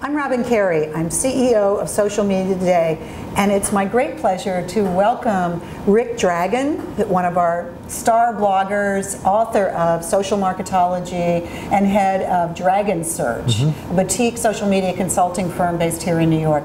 I'm Robin Carey. I'm CEO of Social Media Today, and it's my great pleasure to welcome Rick Dragon, one of our star bloggers, author of Social Marketology, and head of Dragon Search, a boutique social media consulting firm based here in New York.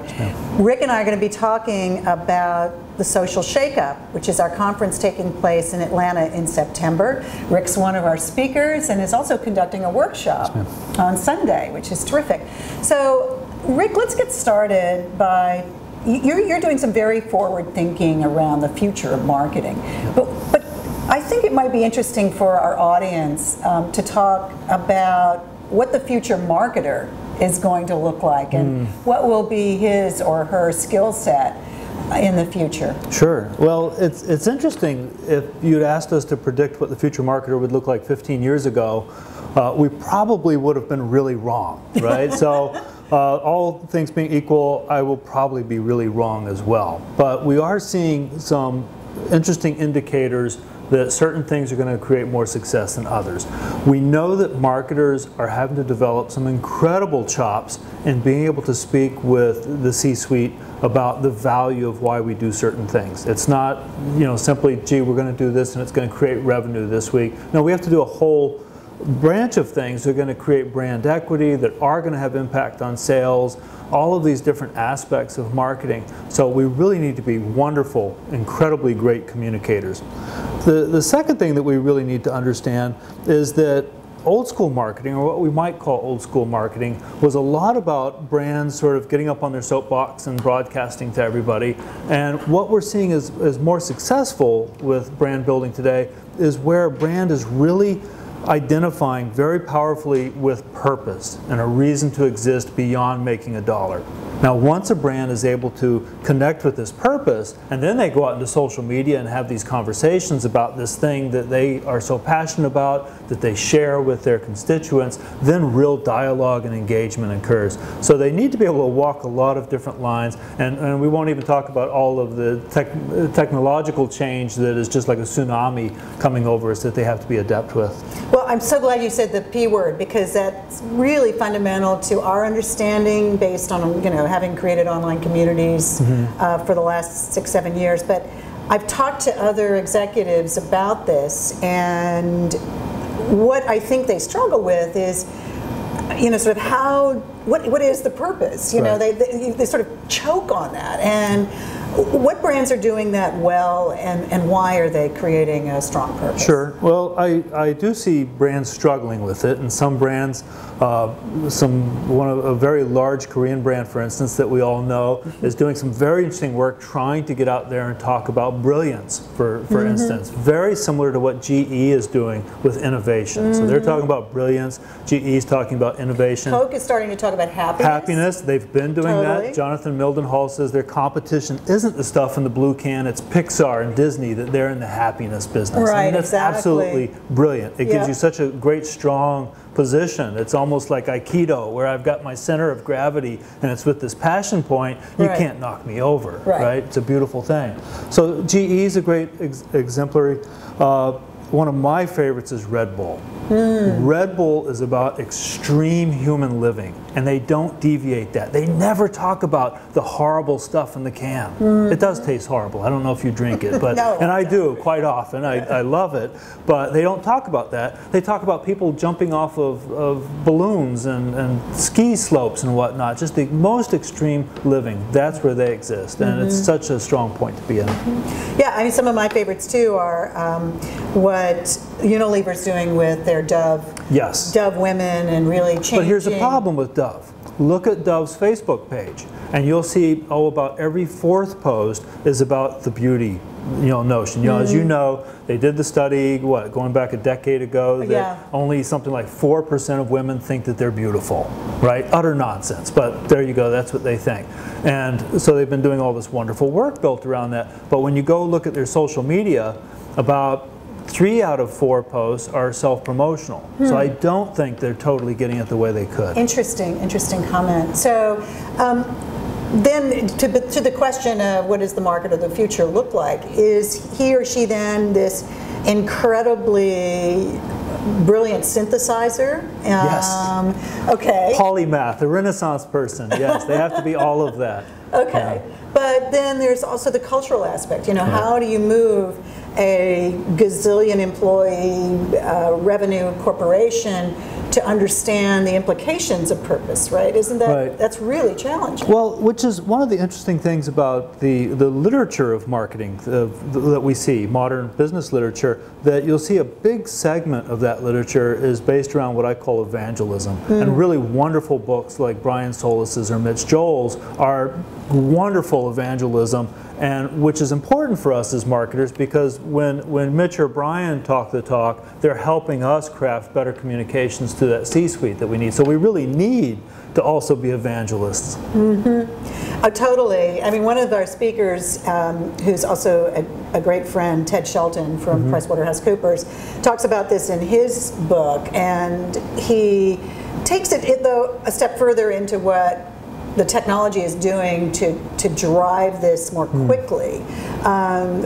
Rick and I are going to be talking about the Social Shakeup, which is our conference taking place in Atlanta in September. Rick's one of our speakers and is also conducting a workshop on Sunday, which is terrific. So, Rick, let's get started by, you're doing some very forward thinking around the future of marketing. But I think it might be interesting for our audience to talk about what the future marketer is going to look like and what will be his or her skill set in the future. Sure. Well, it's interesting. If you'd asked us to predict what the future marketer would look like 15 years ago, we probably would have been really wrong, right? So all things being equal, I will probably be really wrong as well. But we are seeing some interesting indicators that certain things are going to create more success than others. We know that marketers are having to develop some incredible chops in being able to speak with the C-suite about the value of why we do certain things. It's not, simply, gee, we're going to do this and it's going to create revenue this week. No, we have to do a whole branch of things that are going to create brand equity, that are going to have impact on sales, all of these different aspects of marketing. So we really need to be wonderful, incredibly great communicators. The second thing that we really need to understand is that old school marketing, or what we might call old school marketing, was a lot about brands sort of getting up on their soapbox and broadcasting to everybody. And what we're seeing is more successful with brand building today is where a brand is really identifying very powerfully with purpose and a reason to exist beyond making a dollar. Now, once a brand is able to connect with this purpose, and then they go out into social media and have these conversations about this thing that they are so passionate about, that they share with their constituents, then real dialogue and engagement occurs. So they need to be able to walk a lot of different lines, and we won't even talk about all of the technological change that is just like a tsunami coming over us that they have to be adept with. Well, I'm so glad you said the P word, because that's really fundamental to our understanding based on, having created online communities for the last 6-7 years. But I've talked to other executives about this, and what I think they struggle with is, sort of what is the purpose? They sort of choke on that. And what brands are doing that well, and why are they creating a strong purpose? Sure. Well, I do see brands struggling with it, and some brands, a very large Korean brand, for instance, that we all know, is doing some very interesting work trying to get out there and talk about brilliance, for instance. Very similar to what GE is doing with innovation. So they're talking about brilliance, GE is talking about innovation. Coke is starting to talk about happiness. Happiness, they've been doing that. Jonathan Mildenhall says their competition isn't the stuff in the blue can, it's Pixar and Disney, that they're in the happiness business. Right, that's absolutely brilliant. It gives you such a great, strong position. It's almost like Aikido, where I've got my center of gravity and it's with this passion point, you can't knock me over, right? It's a beautiful thing. So GE is a great exemplary. One of my favorites is Red Bull. Red Bull is about extreme human living, and they don't deviate that. They never talk about the horrible stuff in the can. It does taste horrible. I don't know if you drink it, but no, and I do quite often. I love it, but they don't talk about that. They talk about people jumping off of balloons and ski slopes and whatnot. Just the most extreme living. That's where they exist, and it's such a strong point to be in. Yeah, I mean, some of my favorites too are what Unilever's doing with their Dove women, and really changing. But here's a problem with Dove. Look at Dove's Facebook page, and you'll see, about every 4th post is about the beauty, notion. As you know, they did the study, going back a decade ago, that only something like 4% of women think that they're beautiful, right? Utter nonsense, but there you go, that's what they think. And so they've been doing all this wonderful work built around that. But when you go look at their social media, about 3 out of 4 posts are self-promotional. So I don't think they're totally getting it the way they could. Interesting comment. So then to the question of what does the market of the future look like, is he or she then this incredibly brilliant synthesizer. Yes. Okay. Polymath, a Renaissance person. Yes, they have to be all of that. Okay. Yeah. But then there's also the cultural aspect. You know, how do you move a gazillion employee revenue corporation to understand the implications of purpose, right? Isn't that, right. That's really challenging. Well, which is one of the interesting things about the literature of marketing that we see, modern business literature, that you'll see a big segment of that literature is based around what I call evangelism. And really wonderful books like Brian Solis's or Mitch Joel's are wonderful evangelism, and which is important for us as marketers, because when Mitch or Brian talk the talk, they're helping us craft better communications to that C-suite that we need. So we really need to also be evangelists. Totally. I mean, one of our speakers, who's also a great friend, Ted Shelton from PricewaterhouseCoopers, talks about this in his book, and he takes it though a step further into what the technology is doing to drive this more quickly.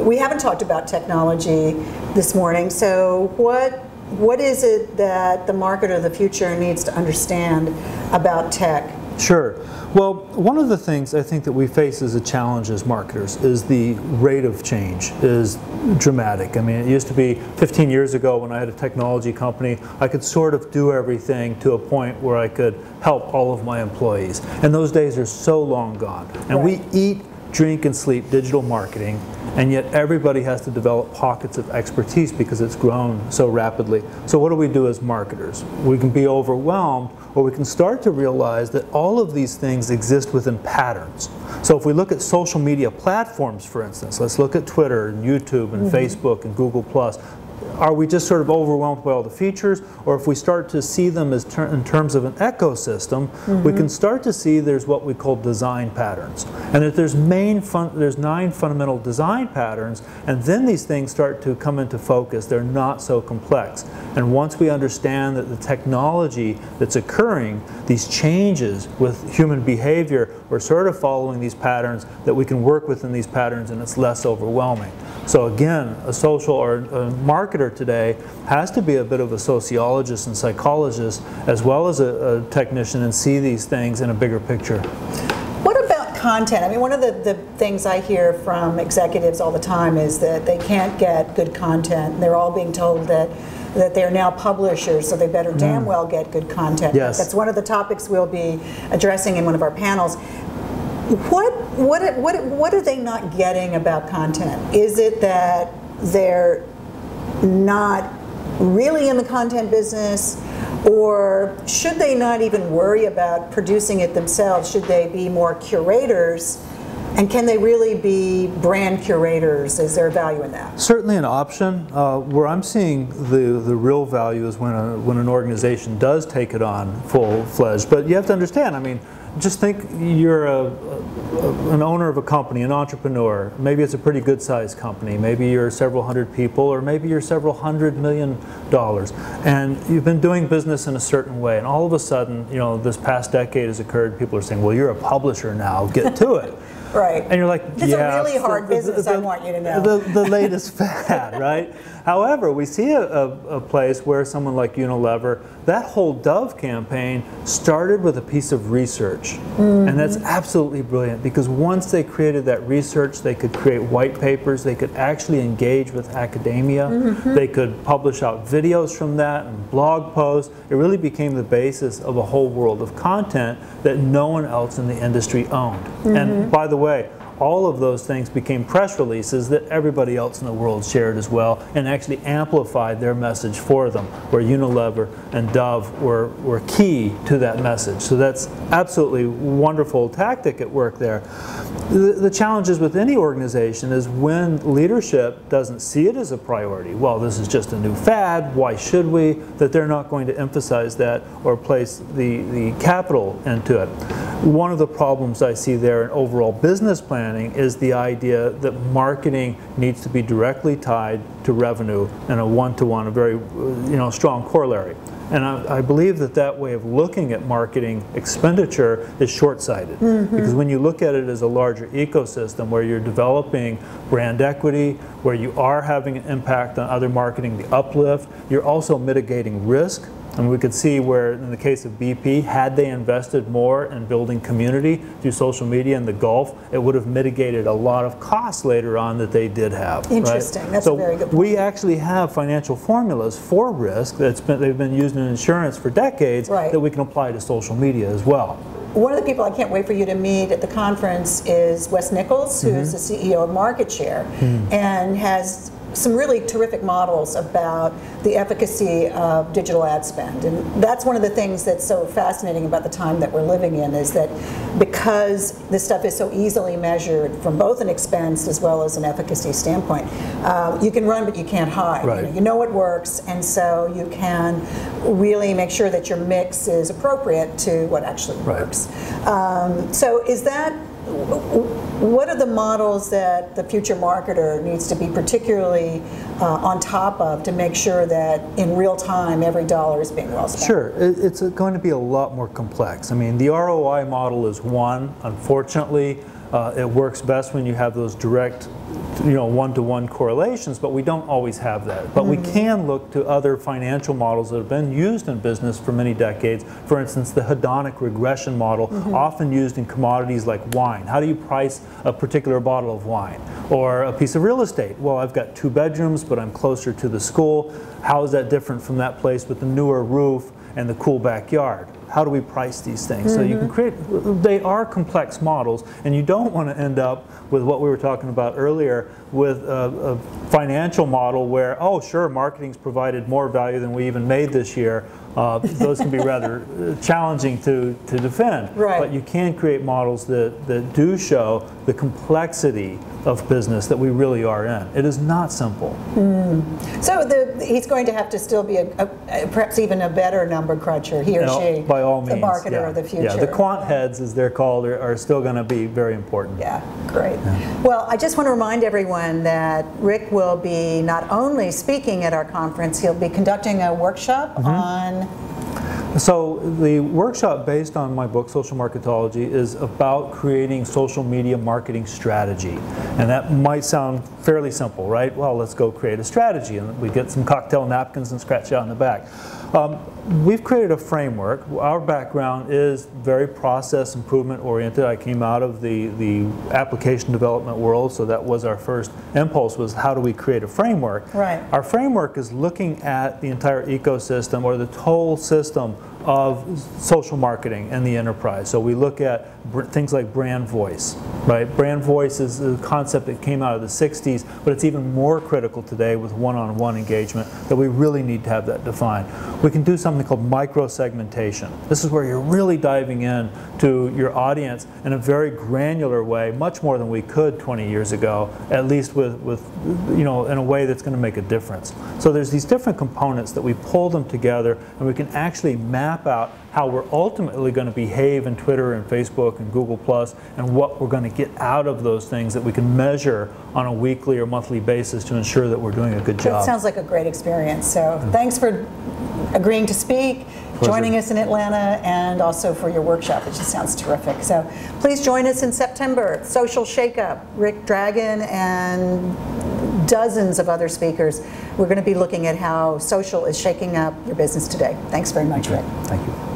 We haven't talked about technology this morning, so what is it that the marketer of the future needs to understand about tech? Sure. Well, one of the things I think that we face as a challenge as marketers is the rate of change is dramatic. I mean, it used to be 15 years ago when I had a technology company, I could sort of do everything to a point where I could help all of my employees. And those days are so long gone. And we eat, drink, and sleep digital marketing, and yet everybody has to develop pockets of expertise because it's grown so rapidly. So what do we do as marketers? We can be overwhelmed, or we can start to realize that all of these things exist within patterns. So if we look at social media platforms, for instance, let's look at Twitter and YouTube and Facebook and Google+. Are we just sort of overwhelmed by all the features, or if we start to see them as in terms of an ecosystem, we can start to see there's what we call design patterns, and that there's 9 fundamental design patterns, and then these things start to come into focus. They're not so complex, and once we understand that the technology that's occurring, these changes with human behavior, we're sort of following these patterns, that we can work within these patterns, and it's less overwhelming. So again, a social or a marketer today has to be a bit of a sociologist and psychologist as well as a technician and see these things in a bigger picture. What about content? I mean, one of the things I hear from executives all the time is that they can't get good content. They're all being told that they're now publishers, so they better damn well get good content. Yes. That's one of the topics we'll be addressing in one of our panels. What are they not getting about content? Is it that they're not really in the content business, or should they not even worry about producing it themselves? Should they be more curators? And can they really be brand curators? Is there value in that? Certainly an option. Where I'm seeing the real value is when an organization does take it on full-fledged. But you have to understand, I mean, just think you're an owner of a company, an entrepreneur. Maybe it's a pretty good sized company. Maybe you're several hundred people, or maybe you're several $100 million. And you've been doing business in a certain way. And all of a sudden, you know, this past decade has occurred, people are saying, well, you're a publisher now, get to it. Right. And you're like, it's a really hard business, I want you to know. The latest fad, right? However, we see a place where someone like Unilever, that whole Dove campaign started with a piece of research. And that's absolutely brilliant, because once they created that research, they could create white papers, they could actually engage with academia, they could publish out videos from that and blog posts. It really became the basis of a whole world of content that no one else in the industry owned. And by the way, all of those things became press releases that everybody else in the world shared as well, and actually amplified their message for them, where Unilever and Dove were key to that message. So that's absolutely wonderful tactic at work there. The challenges with any organization is when leadership doesn't see it as a priority. Well, this is just a new fad, why should we? That they're not going to emphasize that or place the capital into it. One of the problems I see there in overall business planning planning is the idea that marketing needs to be directly tied to revenue in a one-to-one, a very strong corollary. And I believe that that way of looking at marketing expenditure is short-sighted. Because when you look at it as a larger ecosystem where you're developing brand equity, where you are having an impact on other marketing, the uplift, you're also mitigating risk. And we could see where, in the case of BP, had they invested more in building community through social media in the Gulf, it would have mitigated a lot of costs later on that they did have. Interesting. Right? That's a very good point. We actually have financial formulas for risk they've been used in insurance for decades that we can apply to social media as well. One of the people I can't wait for you to meet at the conference is Wes Nichols, who is the CEO of MarketShare, and has some really terrific models about the efficacy of digital ad spend. And that's one of the things that's so fascinating about the time that we're living in, is that because this stuff is so easily measured from both an expense as well as an efficacy standpoint, you can run but you can't hide. Right. You know what works, and so you can really make sure that your mix is appropriate to what actually works. So is that, what are the models that the future marketer needs to be particularly on top of to make sure that in real time every dollar is being well spent? Sure, it's going to be a lot more complex. I mean, the ROI model is one. Unfortunately, it works best when you have those direct, one-to-one correlations, but we don't always have that. But we can look to other financial models that have been used in business for many decades. For instance, the hedonic regression model, often used in commodities like wine. How do you price a particular bottle of wine? Or a piece of real estate. Well, I've got 2 bedrooms, but I'm closer to the school. How is that different from that place with the newer roof and the cool backyard? How do we price these things? So you can create, they are complex models, and you don't want to end up with what we were talking about earlier with a financial model where, oh sure, marketing's provided more value than we even made this year. Those can be rather challenging to defend. But you can create models that do show the complexity of business that we really are in. It is not simple. So he's going to have to still be perhaps even a better number cruncher, he or she, by all means, the marketer of the future. Yeah, the quant heads, as they're called, are still going to be very important. Yeah, great. Well, I just want to remind everyone that Rick will be not only speaking at our conference, he'll be conducting a workshop on... So the workshop based on my book, Social Marketology, is about creating social media marketing strategy. And that might sound fairly simple, right? Well, let's go create a strategy, and we get some cocktail napkins and scratch it out in the back. We've created a framework. Our background is very process improvement oriented. I came out of the application development world, so that was our first impulse, was how do we create a framework? Our framework is looking at the entire ecosystem, or the total system of social marketing in the enterprise. So we look at things like brand voice, right? Brand voice is a concept that came out of the 60s, but it's even more critical today with one-on-one engagement, that we really need to have that defined. We can do something called micro-segmentation. This is where you're really diving in to your audience in a very granular way, much more than we could 20 years ago, at least with in a way that's going to make a difference. So there's these different components that we pull them together, and we can actually map out how we're ultimately going to behave in Twitter and Facebook and Google+, and what we're going to get out of those things that we can measure on a weekly or monthly basis to ensure that we're doing a good job. That sounds like a great experience. So thanks for agreeing to speak, joining us in Atlanta, and also for your workshop. It just sounds terrific. So please join us in September. Social Shakeup, Rick Dragon and dozens of other speakers. We're going to be looking at how social is shaking up your business today. Thanks very much, Rick. Thank you.